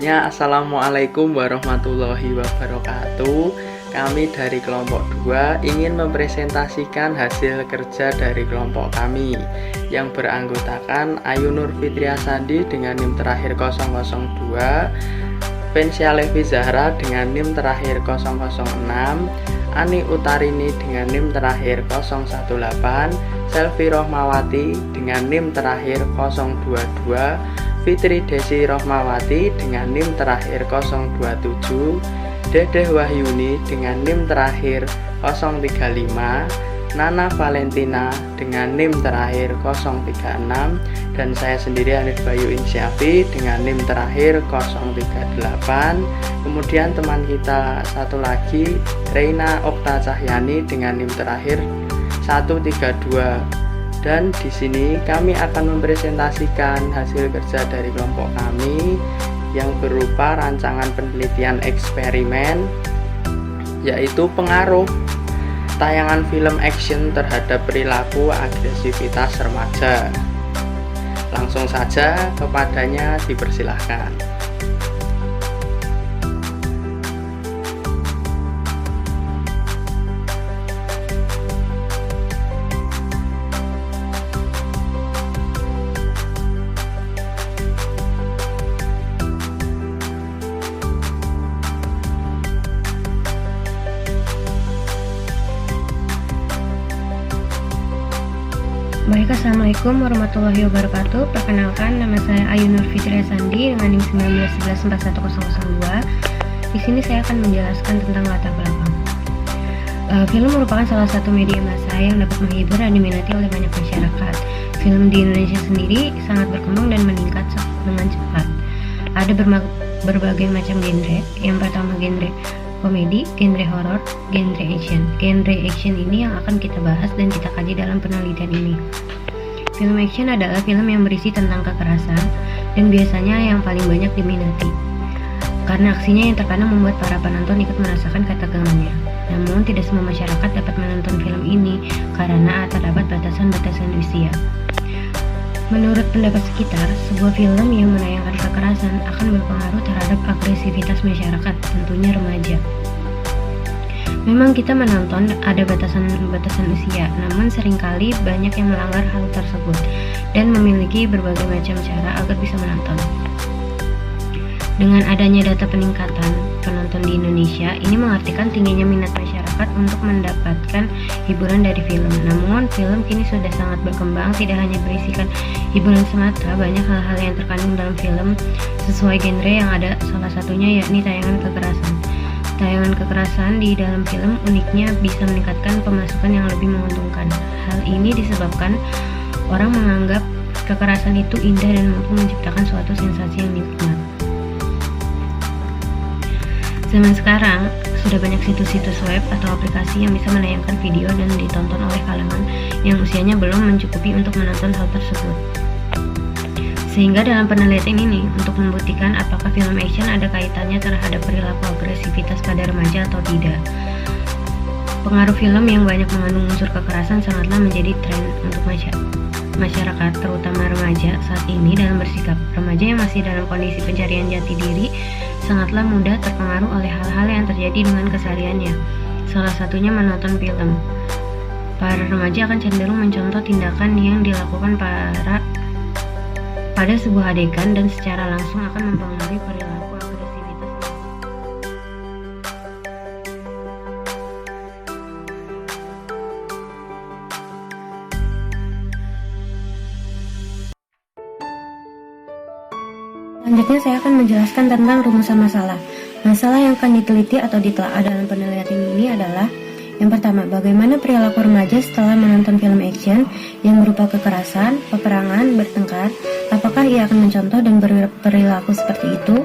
Sebelumnya, Assalamualaikum warahmatullahi wabarakatuh. Kami dari kelompok 2 ingin mempresentasikan hasil kerja dari kelompok kami yang beranggotakan Ayu Nur Fitria Sandi dengan NIM terakhir 002, Fensya Levi Zahra dengan NIM terakhir 006, Ani Utarini dengan NIM terakhir 018, Selvi Rohmawati dengan NIM terakhir 022, Fitri Desi Rohmawati dengan NIM terakhir 027, Dedeh Wahyuni dengan NIM terakhir 035, Nana Valentina dengan NIM terakhir 036, dan saya sendiri Hanif Bayu Insyafi dengan NIM terakhir 038. Kemudian teman kita satu lagi, Reina Okta Cahyani dengan NIM terakhir 132. Dan di sini kami akan mempresentasikan hasil kerja dari kelompok kami yang berupa rancangan penelitian eksperimen, yaitu pengaruh tayangan film action terhadap perilaku agresivitas remaja. Langsung saja kepadanya dipersilahkan. Baik, Assalamualaikum warahmatullahi wabarakatuh. Perkenalkan, nama saya Ayu Nur Fitria Sandi dengan NIM 1911-41002. Di sini saya akan menjelaskan tentang latar belakang. Film merupakan salah satu media massa yang dapat menghibur dan diminati oleh banyak masyarakat. Film di Indonesia sendiri sangat berkembang dan meningkat dengan cepat. Ada berbagai macam genre. Yang pertama genre komedi, genre horor, genre action. Genre action ini yang akan kita bahas dan kita kaji dalam penelitian ini. Film action adalah film yang berisi tentang kekerasan dan biasanya yang paling banyak diminati karena aksinya yang terkadang membuat para penonton ikut merasakan ketegangannya. Namun tidak semua masyarakat dapat menonton film ini karena terdapat batasan-batasan usia. Menurut pendapat sekitar, sebuah film yang menayangkan kekerasan akan berpengaruh terhadap agresivitas masyarakat, tentunya remaja. Memang kita menonton ada batasan-batasan usia, namun seringkali banyak yang melanggar hal tersebut dan memiliki berbagai macam cara agar bisa menonton. Dengan adanya data peningkatan penonton di Indonesia, ini mengartikan tingginya minat masyarakat untuk mendapatkan hiburan dari film. Namun, film kini sudah sangat berkembang, tidak hanya berisikan hiburan semata, banyak hal-hal yang terkandung dalam film sesuai genre yang ada, salah satunya yakni tayangan kekerasan. Tayangan kekerasan di dalam film uniknya bisa meningkatkan pemasukan yang lebih menguntungkan. Hal ini disebabkan orang menganggap kekerasan itu indah dan mampu menciptakan suatu sensasi yang nikmat. Zaman sekarang, sudah banyak situs-situs web atau aplikasi yang bisa menayangkan video dan ditonton oleh kalangan yang usianya belum mencukupi untuk menonton hal tersebut. Sehingga dalam penelitian ini, untuk membuktikan apakah film action ada kaitannya terhadap perilaku agresivitas pada remaja atau tidak. Pengaruh film yang banyak mengandung unsur kekerasan sangatlah menjadi tren untuk masyarakat, terutama remaja saat ini dalam bersikap. Remaja yang masih dalam kondisi pencarian jati diri sangatlah mudah terpengaruh oleh hal-hal yang terjadi dengan kesehariannya. Salah satunya menonton film. Para remaja akan cenderung mencontoh tindakan yang dilakukan pada sebuah adegan dan secara langsung akan mempengaruhi perilaku agresivitas. Selanjutnya saya akan menjelaskan tentang rumusan masalah. Masalah yang akan diteliti atau ditelaah dalam penelitian ini adalah: yang pertama, bagaimana perilaku remaja setelah menonton film action yang berupa kekerasan, peperangan, bertengkar, apakah ia akan mencontoh dan berperilaku seperti itu?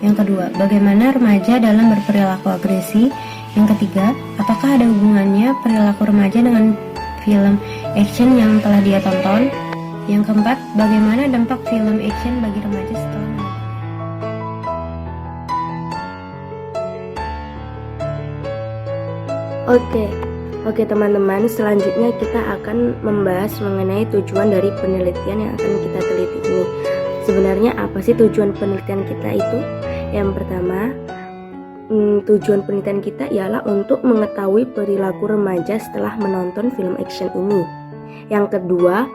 Yang kedua, bagaimana remaja dalam berperilaku agresi? Yang ketiga, apakah ada hubungannya perilaku remaja dengan film action yang telah dia tonton? Yang keempat, bagaimana dampak film action bagi remaja setelah menonton? Oke teman-teman, selanjutnya kita akan membahas mengenai tujuan dari penelitian yang akan kita teliti ini. Sebenarnya apa sih tujuan penelitian kita itu? Yang pertama, tujuan penelitian kita ialah untuk mengetahui perilaku remaja setelah menonton film action ini. Yang kedua,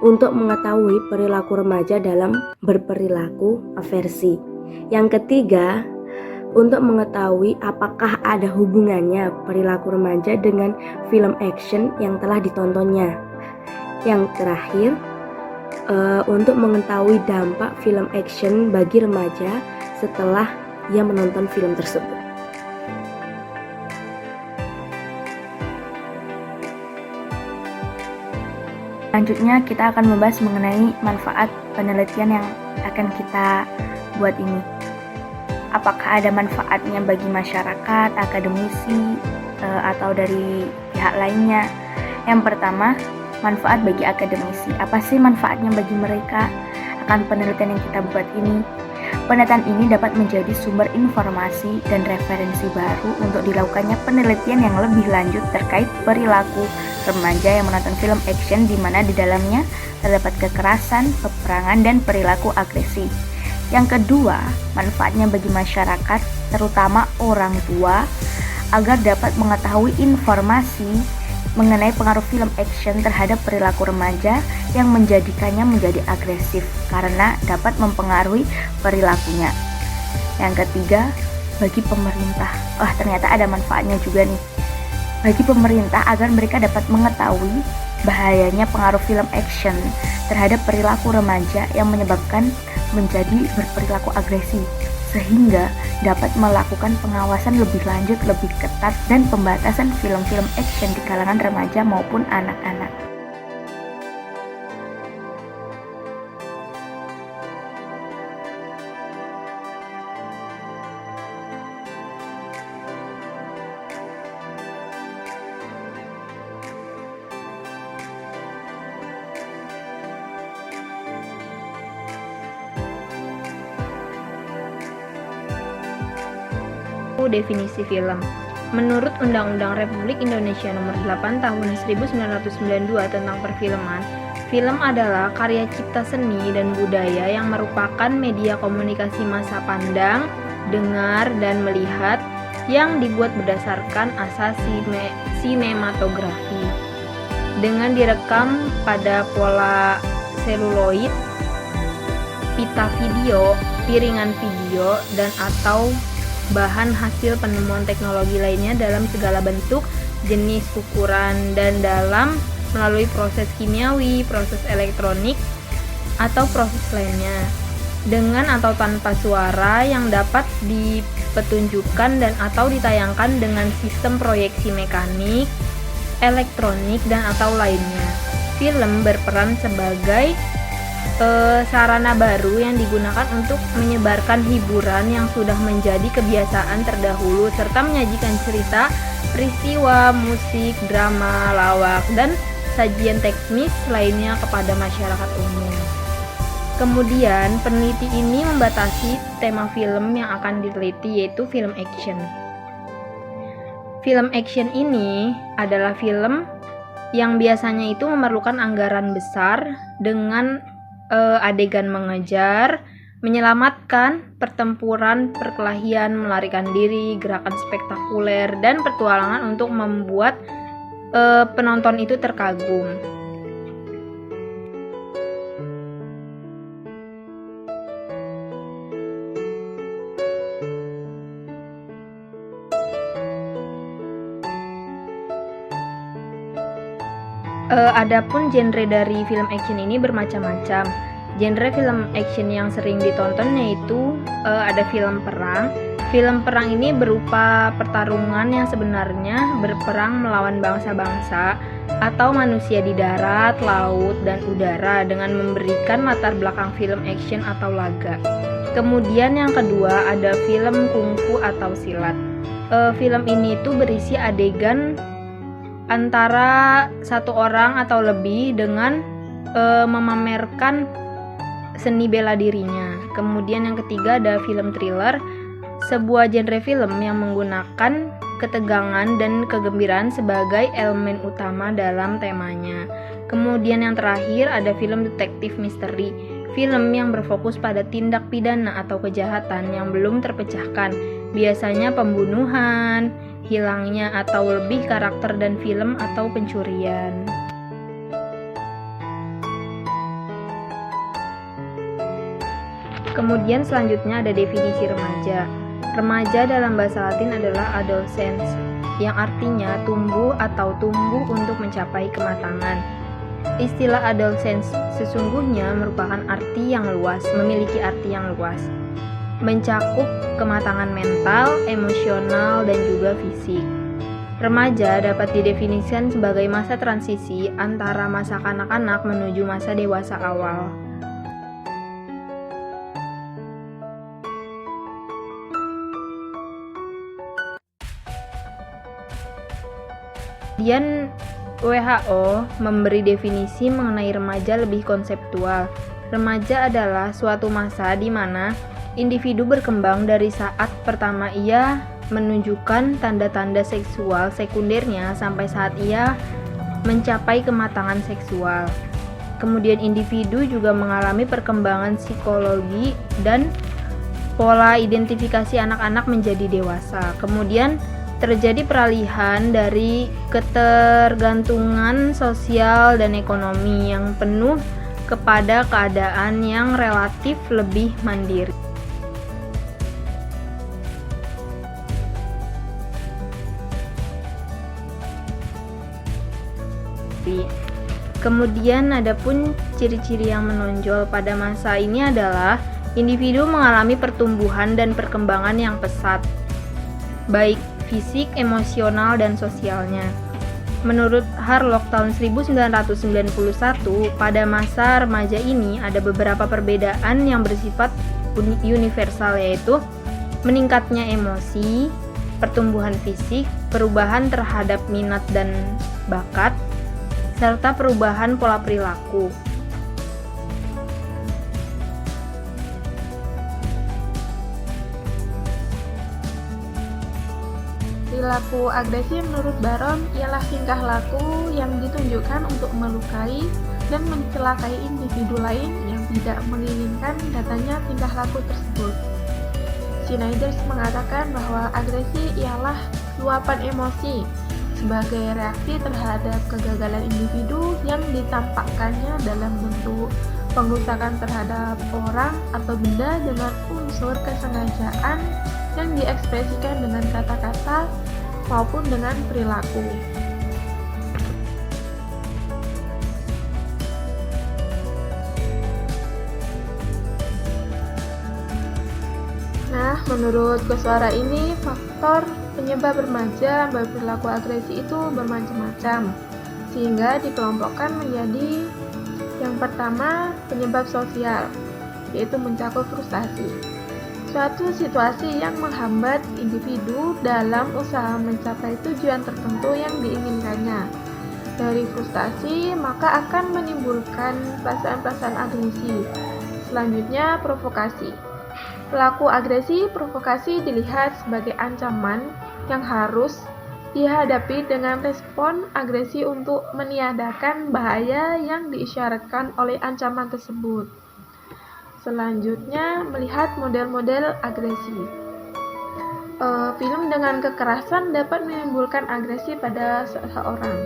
untuk mengetahui perilaku remaja dalam berperilaku aversi. Yang ketiga, untuk mengetahui apakah ada hubungannya perilaku remaja dengan film action yang telah ditontonnya. Yang terakhir, untuk mengetahui dampak film action bagi remaja setelah ia menonton film tersebut. Selanjutnya kita akan membahas mengenai manfaat penelitian yang akan kita buat ini. Apakah ada manfaatnya bagi masyarakat, akademisi, atau dari pihak lainnya? Yang pertama, manfaat bagi akademisi. Apa sih manfaatnya bagi mereka akan penelitian yang kita buat ini? Penelitian ini dapat menjadi sumber informasi dan referensi baru untuk dilakukannya penelitian yang lebih lanjut terkait perilaku remaja yang menonton film action di mana di dalamnya terdapat kekerasan, peperangan, dan perilaku agresi. Yang kedua, manfaatnya bagi masyarakat, terutama orang tua, agar dapat mengetahui informasi mengenai pengaruh film action terhadap perilaku remaja yang menjadikannya menjadi agresif karena dapat mempengaruhi perilakunya. Yang ketiga, bagi pemerintah. Ternyata ada manfaatnya juga nih. Bagi pemerintah agar mereka dapat mengetahui bahayanya pengaruh film action terhadap perilaku remaja yang menyebabkan menjadi berperilaku agresi, sehingga dapat melakukan pengawasan lebih lanjut, lebih ketat, dan pembatasan film-film action di kalangan remaja maupun anak-anak. Definisi film. Menurut Undang-Undang Republik Indonesia Nomor 8 Tahun 1992 tentang perfilman, film adalah karya cipta seni dan budaya yang merupakan media komunikasi masa pandang, dengar, dan melihat yang dibuat berdasarkan asas sinematografi dengan direkam pada pola seluloid, pita video, piringan video, dan atau bahan hasil penemuan teknologi lainnya dalam segala bentuk, jenis, ukuran, dan dalam melalui proses kimiawi, proses elektronik, atau proses lainnya, dengan atau tanpa suara yang dapat dipetunjukkan dan atau ditayangkan dengan sistem proyeksi mekanik, elektronik, dan atau lainnya. Film berperan sebagai sarana baru yang digunakan untuk menyebarkan hiburan yang sudah menjadi kebiasaan terdahulu serta menyajikan cerita, peristiwa, musik, drama, lawak, dan sajian teknis lainnya kepada masyarakat umum. Kemudian, peneliti ini membatasi tema film yang akan diteliti, yaitu film action. Film action ini adalah film yang biasanya itu memerlukan anggaran besar dengan adegan mengejar, menyelamatkan, pertempuran, perkelahian, melarikan diri, gerakan spektakuler, dan petualangan untuk membuat penonton itu terkagum. Adapun genre dari film action ini bermacam-macam. Genre film action yang sering ditonton yaitu ada film perang. Film perang ini berupa pertarungan yang sebenarnya berperang melawan bangsa-bangsa atau manusia di darat, laut, dan udara dengan memberikan latar belakang film action atau laga. Kemudian yang kedua ada film kungfu atau silat. Film ini tuh berisi adegan antara satu orang atau lebih dengan memamerkan seni bela dirinya. Kemudian yang ketiga ada film thriller, sebuah genre film yang menggunakan ketegangan dan kegembiraan sebagai elemen utama dalam temanya. Kemudian yang terakhir ada film detektif misteri. Film yang berfokus pada tindak pidana atau kejahatan yang belum terpecahkan, biasanya pembunuhan, hilangnya atau lebih karakter dan film atau pencurian. Kemudian selanjutnya ada definisi remaja. Remaja dalam bahasa Latin adalah adolescens, yang artinya tumbuh atau tumbuh untuk mencapai kematangan. Istilah adolescens sesungguhnya merupakan arti yang luas, memiliki arti yang luas, mencakup kematangan mental, emosional, dan juga fisik. Remaja dapat didefinisikan sebagai masa transisi antara masa kanak-kanak menuju masa dewasa awal. Kemudian WHO memberi definisi mengenai remaja lebih konseptual. Remaja adalah suatu masa di mana individu berkembang dari saat pertama ia menunjukkan tanda-tanda seksual sekundernya sampai saat ia mencapai kematangan seksual. Kemudian individu juga mengalami perkembangan psikologi dan pola identifikasi anak-anak menjadi dewasa. Kemudian terjadi peralihan dari ketergantungan sosial dan ekonomi yang penuh kepada keadaan yang relatif lebih mandiri. Kemudian ada pun ciri-ciri yang menonjol pada masa ini adalah individu mengalami pertumbuhan dan perkembangan yang pesat, baik fisik, emosional, dan sosialnya. Menurut Harlock tahun 1991, pada masa remaja ini ada beberapa perbedaan yang bersifat universal, yaitu meningkatnya emosi, pertumbuhan fisik, perubahan terhadap minat dan bakat, serta perubahan pola perilaku. Perilaku agresi menurut Baron ialah tingkah laku yang ditunjukkan untuk melukai dan mencelakai individu lain yang tidak menginginkan datanya tingkah laku tersebut. Schneider mengatakan bahwa agresi ialah luapan emosi sebagai reaksi terhadap kegagalan individu yang ditampakkannya dalam bentuk pengrusakan terhadap orang atau benda dengan unsur kesengajaan yang diekspresikan dengan kata-kata maupun dengan perilaku. Nah, menurut Koswara ini, faktor penyebab remaja berperilaku agresi itu bermacam-macam, sehingga dikelompokkan menjadi yang pertama, penyebab sosial, yaitu mencakup frustasi. Suatu situasi yang menghambat individu dalam usaha mencapai tujuan tertentu yang diinginkannya. Dari frustasi, maka akan menimbulkan perasaan-perasaan agresi. Selanjutnya, provokasi. Pelaku agresi provokasi dilihat sebagai ancaman yang harus dihadapi dengan respon agresi untuk meniadakan bahaya yang diisyaratkan oleh ancaman tersebut. Selanjutnya, melihat model-model agresi. Film dengan kekerasan dapat menimbulkan agresi pada seseorang.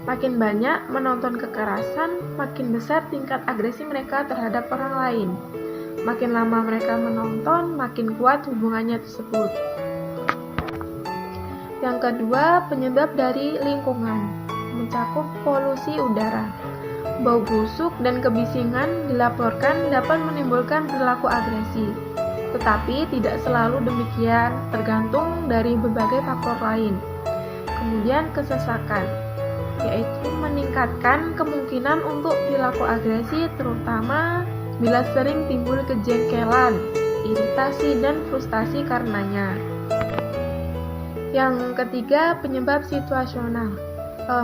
Makin banyak menonton kekerasan, makin besar tingkat agresi mereka terhadap orang lain. Makin lama mereka menonton, makin kuat hubungannya tersebut. Yang kedua, penyebab dari lingkungan, mencakup polusi udara. Bau busuk dan kebisingan dilaporkan dapat menimbulkan perilaku agresi, tetapi tidak selalu demikian, tergantung dari berbagai faktor lain. Kemudian kesesakan, yaitu meningkatkan kemungkinan untuk perilaku agresi, terutama bila sering timbul kejengkelan, iritasi, dan frustasi karenanya. Yang ketiga, penyebab situasional,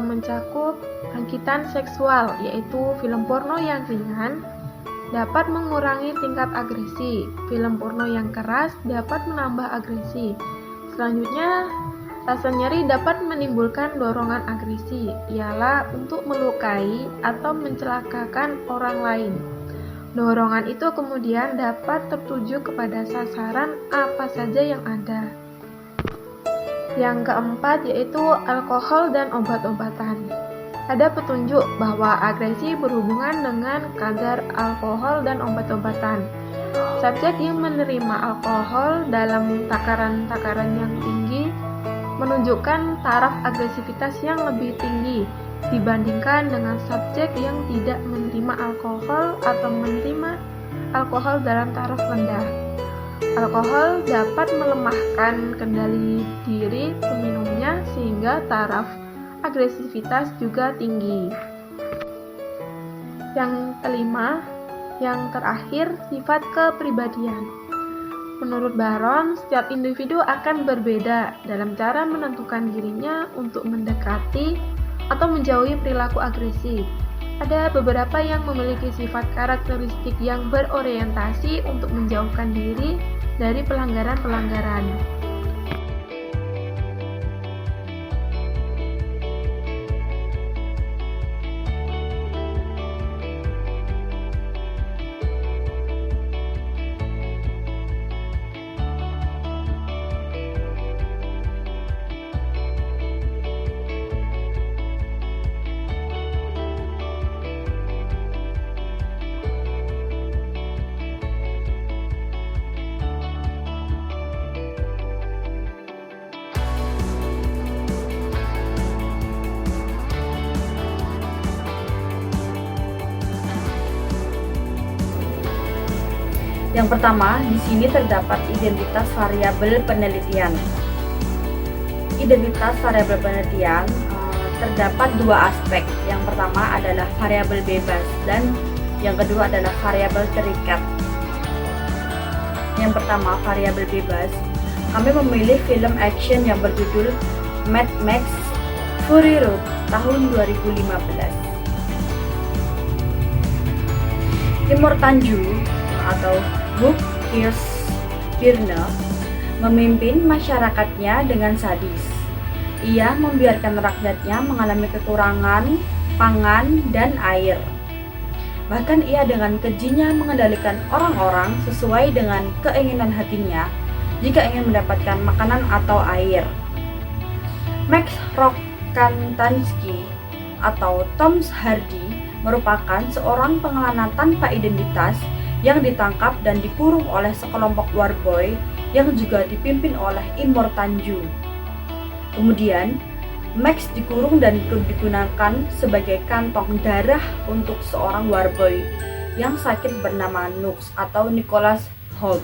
mencakup angkitan seksual, yaitu film porno yang ringan dapat mengurangi tingkat agresi, film porno yang keras dapat menambah agresi. Selanjutnya, rasa nyeri dapat menimbulkan dorongan agresi, ialah untuk melukai atau mencelakakan orang lain. Dorongan itu kemudian dapat tertuju kepada sasaran apa saja yang ada. Yang keempat yaitu alkohol dan obat-obatan. Ada petunjuk bahwa agresi berhubungan dengan kadar alkohol dan obat-obatan. Subjek yang menerima alkohol dalam takaran-takaran yang tinggi menunjukkan taraf agresivitas yang lebih tinggi dibandingkan dengan subjek yang tidak menerima alkohol atau menerima alkohol dalam taraf rendah. Alkohol dapat melemahkan kendali diri peminumnya sehingga taraf agresivitas juga tinggi. Yang kelima, yang terakhir, sifat kepribadian. Menurut Baron, setiap individu akan berbeda dalam cara menentukan dirinya untuk mendekati atau menjauhi perilaku agresif. Ada beberapa yang memiliki sifat karakteristik yang berorientasi untuk menjauhkan diri dari pelanggaran-pelanggaran. Yang pertama, di sini terdapat identitas variabel penelitian. Identitas variabel penelitian terdapat dua aspek. Yang pertama adalah variabel bebas dan yang kedua adalah variabel terikat. Yang pertama, variabel bebas. Kami memilih film action yang berjudul Mad Max Fury Road tahun 2015. Timur Tanju atau Hugh Kirschner memimpin masyarakatnya dengan sadis. Ia membiarkan rakyatnya mengalami kekurangan pangan dan air. Bahkan ia dengan kejinya mengendalikan orang-orang sesuai dengan keinginan hatinya jika ingin mendapatkan makanan atau air. Max Rokatansky atau Tom Hardy merupakan seorang pengelana tanpa identitas yang ditangkap dan dikurung oleh sekelompok warboy yang juga dipimpin oleh Imor Tanju. Kemudian, Max dikurung dan digunakan sebagai kantong darah untuk seorang warboy yang sakit bernama Nux atau Nicholas Hoult.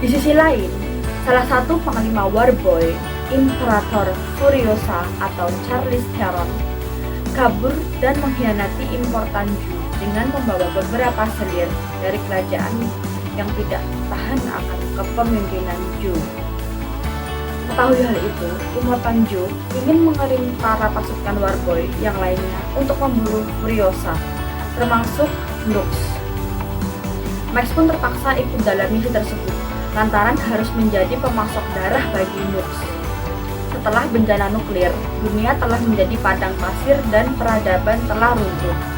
Di sisi lain, salah satu panglima warboy, Imperator Furiosa atau Charlize Theron, kabur dan mengkhianati Imor Tanju dengan membawa beberapa selir dari kerajaan yang tidak tahan akan kepemimpinan Zhou. Mengetahui hal itu, Imor Tanju ingin mengirim para pasukan warboy yang lainnya untuk memburu Furiosa, termasuk Nux. Max pun terpaksa ikut dalam misi tersebut, lantaran harus menjadi pemasok darah bagi Nux. Setelah bencana nuklir, dunia telah menjadi padang pasir dan peradaban telah runtuh.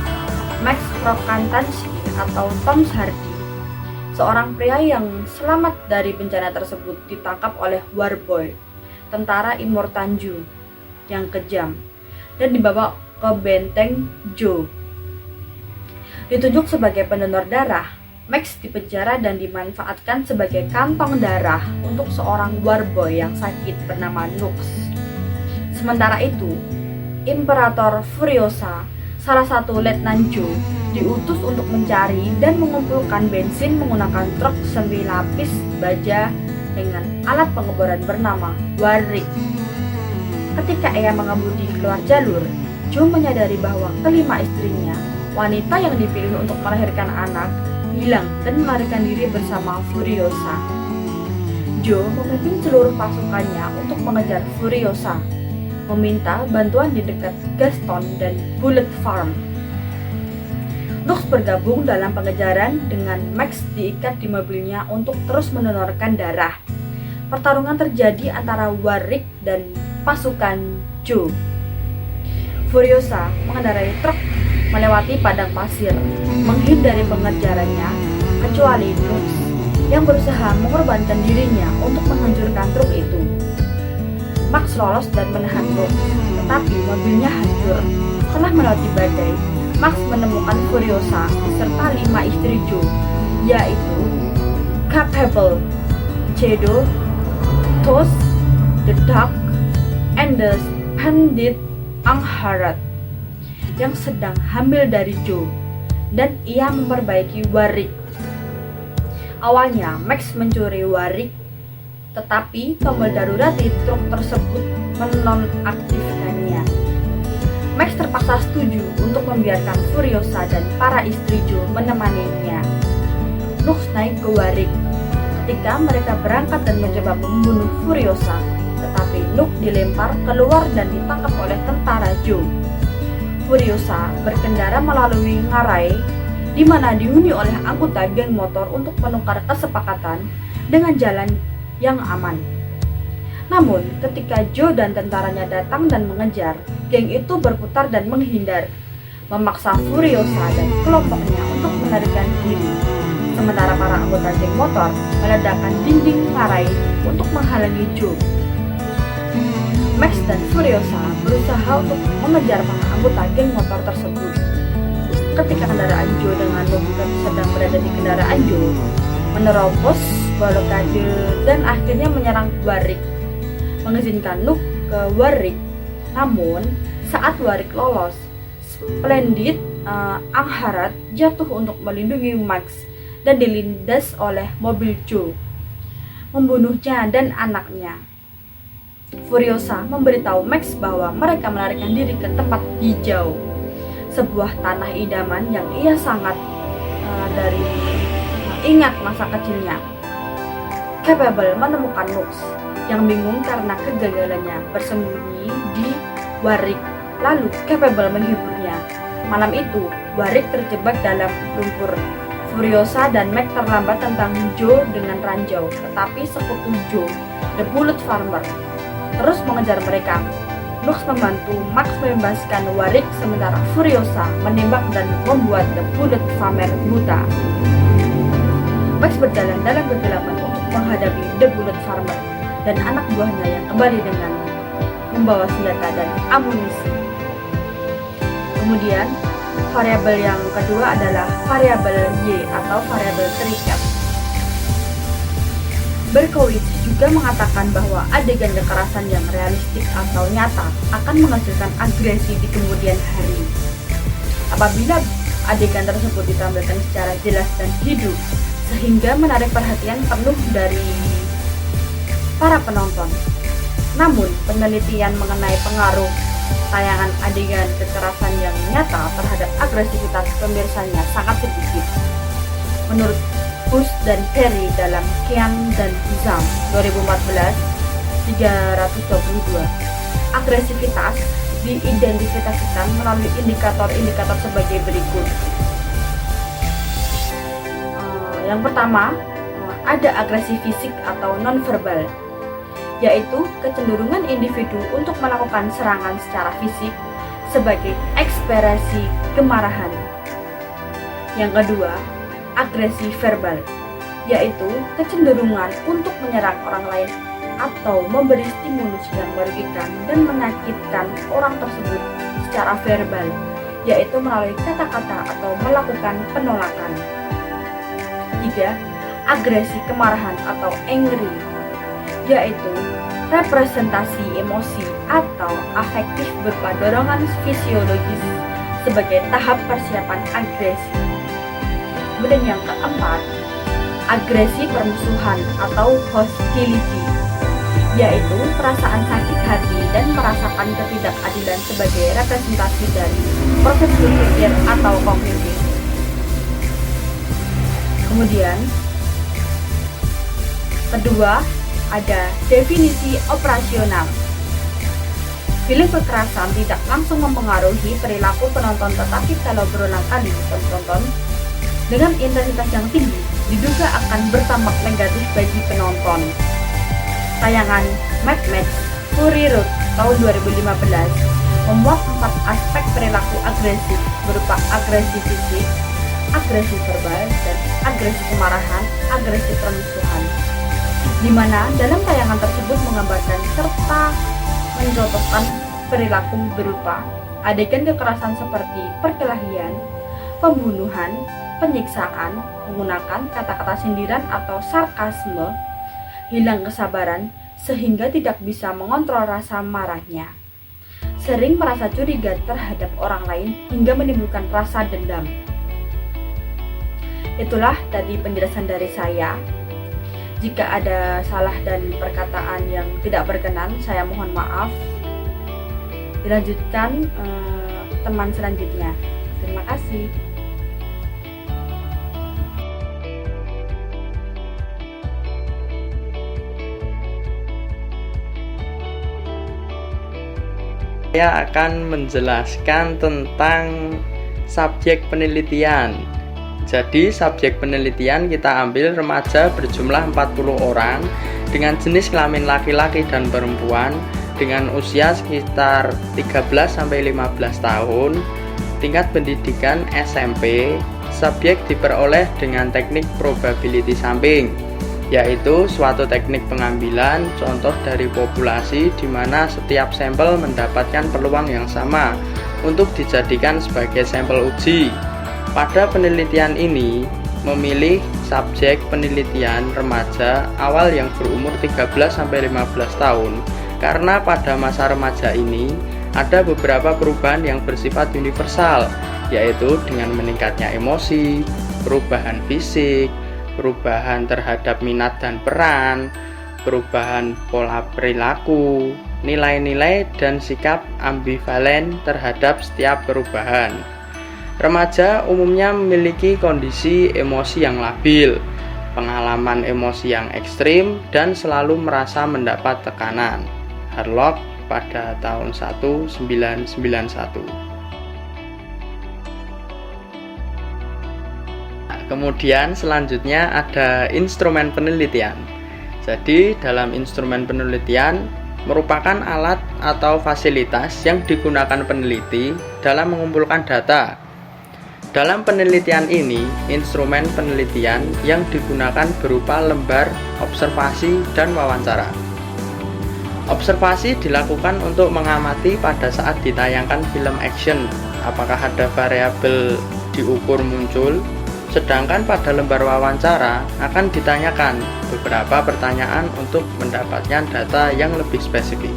Max Rokatansky atau Tom Hardy, seorang pria yang selamat dari bencana tersebut, ditangkap oleh warboy, tentara Imor Tanju yang kejam, dan dibawa ke benteng Zhou. Ditunjuk sebagai pendonor darah, Max dipenjara dan dimanfaatkan sebagai kantong darah untuk seorang warboy yang sakit bernama Nux. Sementara itu, Imperator Furiosa, salah satu letnan Zhou, diutus untuk mencari dan mengumpulkan bensin menggunakan truk semi lapis baja dengan alat pengeboran bernama Warwick. Ketika ia mengemudi keluar jalur, Zhou menyadari bahwa kelima istrinya, wanita yang dipilih untuk melahirkan anak, hilang dan melarikan diri bersama Furiosa. Zhou memimpin seluruh pasukannya untuk mengejar Furiosa, meminta bantuan di dekat Gaston dan Bullet Farm. Nux bergabung dalam pengejaran dengan Max diikat di mobilnya untuk terus mendonorkan darah. Pertarungan terjadi antara Warwick dan pasukan Zhou. Furiosa mengendarai truk melewati padang pasir, menghindari pengejarannya, kecuali Nux yang berusaha mengorbankan dirinya untuk menghancurkan truk itu. Max lolos dan menahan truk, tetapi mobilnya hancur. Setelah melewati badai, Max menemukan Furiosa serta 5 istri Joe, yaitu Capable, Cedo, Toast, the Duck, and the Splendid Angharad yang sedang hamil dari Joe, dan ia memperbaiki Warwick. Awalnya Max mencuri Warwick, tetapi tombol darurat di truk tersebut menonaktifkannya. Max terpaksa setuju untuk membiarkan Furiosa dan para istri Joe menemaninya. Nux naik ke Warwick. Ketika mereka berangkat dan mencoba membunuh Furiosa, tetapi Nux dilempar keluar dan ditangkap oleh tentara Joe. Furiosa berkendara melalui ngarai di mana dihuni oleh anggota geng motor untuk menukar kesepakatan dengan jalan yang aman. Namun, ketika Joe dan tentaranya datang dan mengejar, geng itu berputar dan menghindar, memaksa Furiosa dan kelompoknya untuk melarikan diri. Sementara para anggota geng motor meledakkan dinding ngarai untuk menghalangi Joe. Max dan Furiosa berusaha untuk mengejar para anggota geng motor tersebut. Ketika kendaraan Joe dengan Nux sedang berada di kendaraan Joe, menerobos blokade dan akhirnya menyerang Warwick, mengizinkan Nux ke Warwick. Namun, saat Warwick lolos, Splendid Angharad jatuh untuk melindungi Max dan dilindas oleh mobil Joe, membunuhnya dan anaknya. Furiosa memberitahu Max bahwa mereka melarikan diri ke tempat hijau, sebuah tanah idaman yang ia sangat ingat masa kecilnya. Capable menemukan Nux yang bingung karena kegagalannya bersembunyi di Warwick. Lalu Capable menghiburnya. Malam itu, Warwick terjebak dalam lumpur. Furiosa dan Max terlambat tentang Joe dengan ranjau, tetapi sekutu Joe, The Bullet Farmer, terus mengejar mereka. Nux membantu Max membebaskan Warwick, sementara Furiosa menembak dan membuat The Bullet Farmer buta. Max berjalan dalam kegelapan untuk menghadapi The Bullet Farmer dan anak buahnya yang kembali dengan membawa senjata dan amunisi. Kemudian, variabel yang kedua adalah variabel Y atau variabel terikat. Berkowitz juga mengatakan bahwa adegan kekerasan yang realistik atau nyata akan menghasilkan agresi di kemudian hari. Apabila adegan tersebut ditampilkan secara jelas dan hidup, sehingga menarik perhatian penuh dari para penonton. Namun, penelitian mengenai pengaruh tayangan adegan kekerasan yang nyata terhadap agresivitas pemirsanya sangat sedikit. Menurut Bush dan Perry dalam Kian dan Zhang 2014-322, agresivitas diidentifikasikan melalui indikator-indikator sebagai berikut. Yang pertama, ada agresi fisik atau nonverbal, yaitu kecenderungan individu untuk melakukan serangan secara fisik sebagai ekspresi kemarahan. Yang kedua, agresi verbal, yaitu kecenderungan untuk menyerang orang lain atau memberi stimulus yang merugikan dan menyakitkan orang tersebut secara verbal, yaitu melalui kata-kata atau melakukan penolakan. 3. Agresi kemarahan atau angry, yaitu representasi emosi atau afektif berupa dorongan fisiologis sebagai tahap persiapan agresi. Kemudian yang keempat, agresi permusuhan atau hostility, yaitu perasaan sakit hati dan merasakan ketidakadilan sebagai representasi dari proses berpikir atau kognitif. Kemudian, kedua, ada definisi operasional. Film kekerasan tidak langsung mempengaruhi perilaku penonton, tetapi kalau berulang kali ditonton dengan intensitas yang tinggi, diduga akan berdampak negatif bagi penonton. Tayangan Mad Max Fury Road tahun 2015 memuat 4 aspek perilaku agresif berupa agresi fisik, agresi verbal, dan agresi kemarahan, agresi permusuhan. Di mana dalam tayangan tersebut menggambarkan serta mencontohkan perilaku berupa adegan kekerasan seperti perkelahian, pembunuhan, penyiksaan, menggunakan kata-kata sindiran atau sarkasme, hilang kesabaran sehingga tidak bisa mengontrol rasa marahnya, sering merasa curiga terhadap orang lain hingga menimbulkan rasa dendam. Itulah tadi penjelasan dari saya. Jika ada salah dan perkataan yang tidak berkenan, saya mohon maaf. Dilanjutkan teman selanjutnya. Terima kasih. Saya akan menjelaskan tentang subjek penelitian. Jadi subjek penelitian kita ambil remaja berjumlah 40 orang dengan jenis kelamin laki-laki dan perempuan dengan usia sekitar 13-15 tahun, tingkat pendidikan SMP. Subjek diperoleh dengan teknik probability sampling, yaitu suatu teknik pengambilan contoh dari populasi di mana setiap sampel mendapatkan peluang yang sama untuk dijadikan sebagai sampel uji. Pada penelitian ini memilih subjek penelitian remaja awal yang berumur 13-15 tahun karena pada masa remaja ini ada beberapa perubahan yang bersifat universal, yaitu dengan meningkatnya emosi, perubahan fisik, perubahan terhadap minat dan peran, perubahan pola perilaku, nilai-nilai dan sikap ambivalen terhadap setiap perubahan. Remaja umumnya memiliki kondisi emosi yang labil, pengalaman emosi yang ekstrim, dan selalu merasa mendapat tekanan. Harlock pada tahun 1991. Kemudian selanjutnya ada instrumen penelitian. Jadi dalam instrumen penelitian merupakan alat atau fasilitas yang digunakan peneliti dalam mengumpulkan data. Dalam penelitian ini, instrumen penelitian yang digunakan berupa lembar observasi dan wawancara. Observasi dilakukan untuk mengamati pada saat ditayangkan film action, apakah ada variabel diukur muncul. Sedangkan pada lembar wawancara akan ditanyakan beberapa pertanyaan untuk mendapatkan data yang lebih spesifik.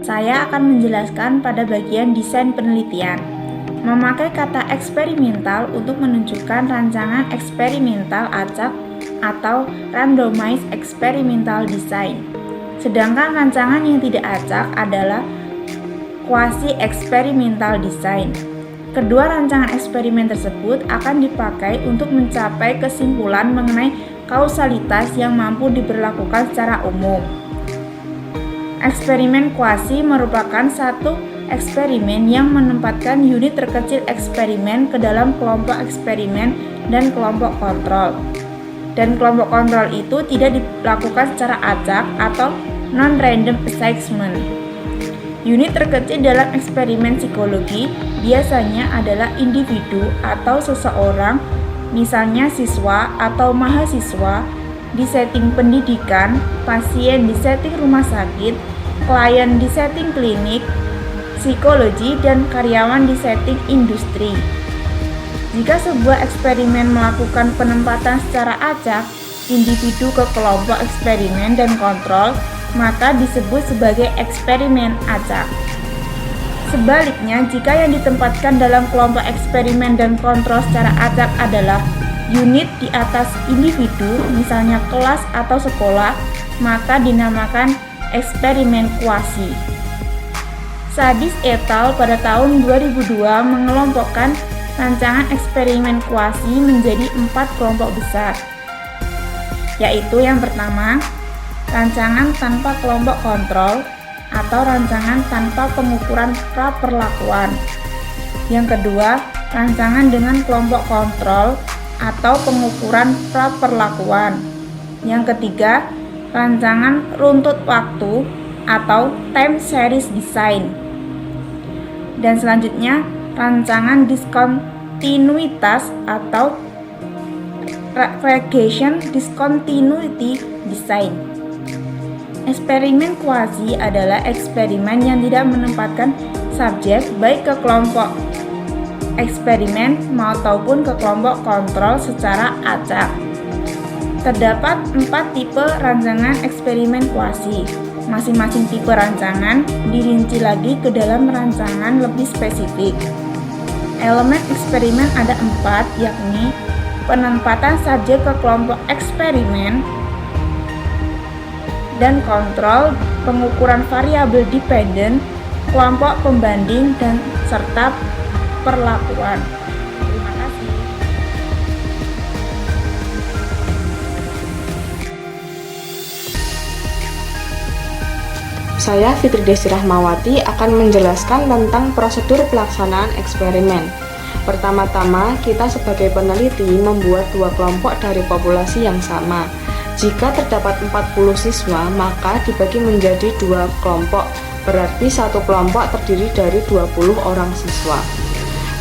Saya akan menjelaskan pada bagian desain penelitian. Memakai kata eksperimental untuk menunjukkan rancangan eksperimental acak atau randomized experimental design. Sedangkan rancangan yang tidak acak adalah quasi experimental design. Kedua rancangan eksperimen tersebut akan dipakai untuk mencapai kesimpulan mengenai kausalitas yang mampu diberlakukan secara umum. Eksperimen kuasi merupakan satu eksperimen yang menempatkan unit terkecil eksperimen ke dalam kelompok eksperimen dan kelompok kontrol. Dan kelompok kontrol itu tidak dilakukan secara acak atau non-random assessment. Unit terkecil dalam eksperimen psikologi biasanya adalah individu atau seseorang, misalnya siswa atau mahasiswa, di setting pendidikan, pasien di setting rumah sakit, klien di setting klinik, psikologi, dan karyawan di setting industri. Jika sebuah eksperimen melakukan penempatan secara acak individu ke kelompok eksperimen dan kontrol, maka disebut sebagai eksperimen acak. Sebaliknya, jika yang ditempatkan dalam kelompok eksperimen dan kontrol secara acak adalah unit di atas individu, misalnya kelas atau sekolah, maka dinamakan eksperimen kuasi. Sadis et al. Pada tahun 2002 mengelompokkan rancangan eksperimen kuasi menjadi 4 kelompok besar, yaitu yang pertama, rancangan tanpa kelompok kontrol atau rancangan tanpa pengukuran praperlakuan. Yang kedua, rancangan dengan kelompok kontrol atau pengukuran praperlakuan. Yang ketiga, rancangan runtut waktu atau time series design. Dan selanjutnya, rancangan diskontinuitas atau regression discontinuity design. Eksperimen kuasi adalah eksperimen yang tidak menempatkan subjek baik ke kelompok eksperimen maupun ke kelompok kontrol secara acak. Terdapat 4 tipe rancangan eksperimen kuasi. Masing-masing tipe rancangan dirinci lagi ke dalam rancangan lebih spesifik. Elemen eksperimen ada 4, yakni penempatan subjek ke kelompok eksperimen dan kontrol, pengukuran variabel dependen, kelompok pembanding, dan serta perlakuan. Terima kasih. Saya Fitri Desi Rahmawati akan menjelaskan tentang prosedur pelaksanaan eksperimen. Pertama-tama, kita sebagai peneliti membuat 2 kelompok dari populasi yang sama. Jika terdapat 40 siswa, maka dibagi menjadi 2 kelompok, berarti satu kelompok terdiri dari 20 orang siswa.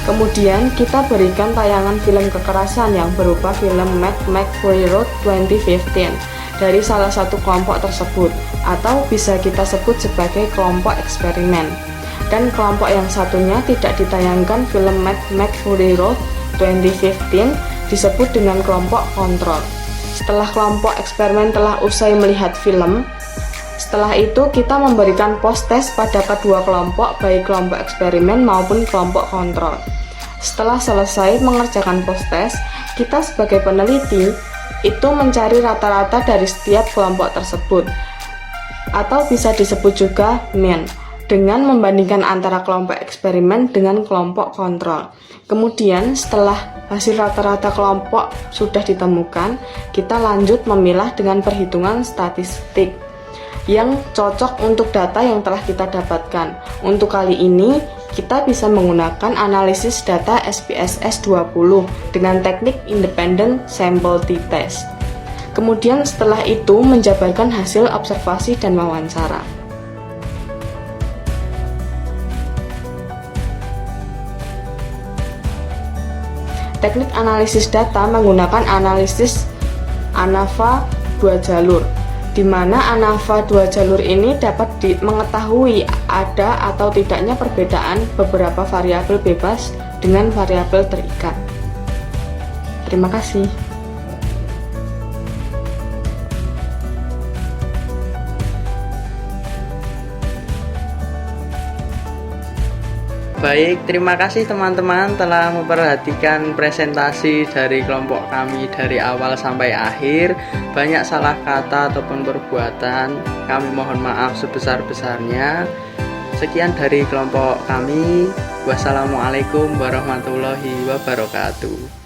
Kemudian kita berikan tayangan film kekerasan yang berupa film Mad Max Fury Road 2015 dari salah satu kelompok tersebut, atau bisa kita sebut sebagai kelompok eksperimen. Dan kelompok yang satunya tidak ditayangkan film Mad Max Fury Road 2015 disebut dengan kelompok kontrol. Setelah kelompok eksperimen telah usai melihat film, setelah itu kita memberikan post-test pada kedua kelompok, baik kelompok eksperimen maupun kelompok kontrol. Setelah selesai mengerjakan post-test, kita sebagai peneliti itu mencari rata-rata dari setiap kelompok tersebut, atau bisa disebut juga mean, dengan membandingkan antara kelompok eksperimen dengan kelompok kontrol. Kemudian setelah hasil rata-rata kelompok sudah ditemukan, kita lanjut memilah dengan perhitungan statistik yang cocok untuk data yang telah kita dapatkan. Untuk kali ini, kita bisa menggunakan analisis data SPSS 20 dengan teknik Independent Sample T-Test. Kemudian setelah itu menjabarkan hasil observasi dan wawancara. Teknik analisis data menggunakan analisis ANAVA 2 jalur, di mana ANAVA 2 jalur ini dapat mengetahui ada atau tidaknya perbedaan beberapa variabel bebas dengan variabel terikat. Terima kasih. Baik, terima kasih teman-teman telah memperhatikan presentasi dari kelompok kami dari awal sampai akhir. Banyak salah kata ataupun perbuatan, kami mohon maaf sebesar-besarnya. Sekian dari kelompok kami. Wassalamualaikum warahmatullahi wabarakatuh.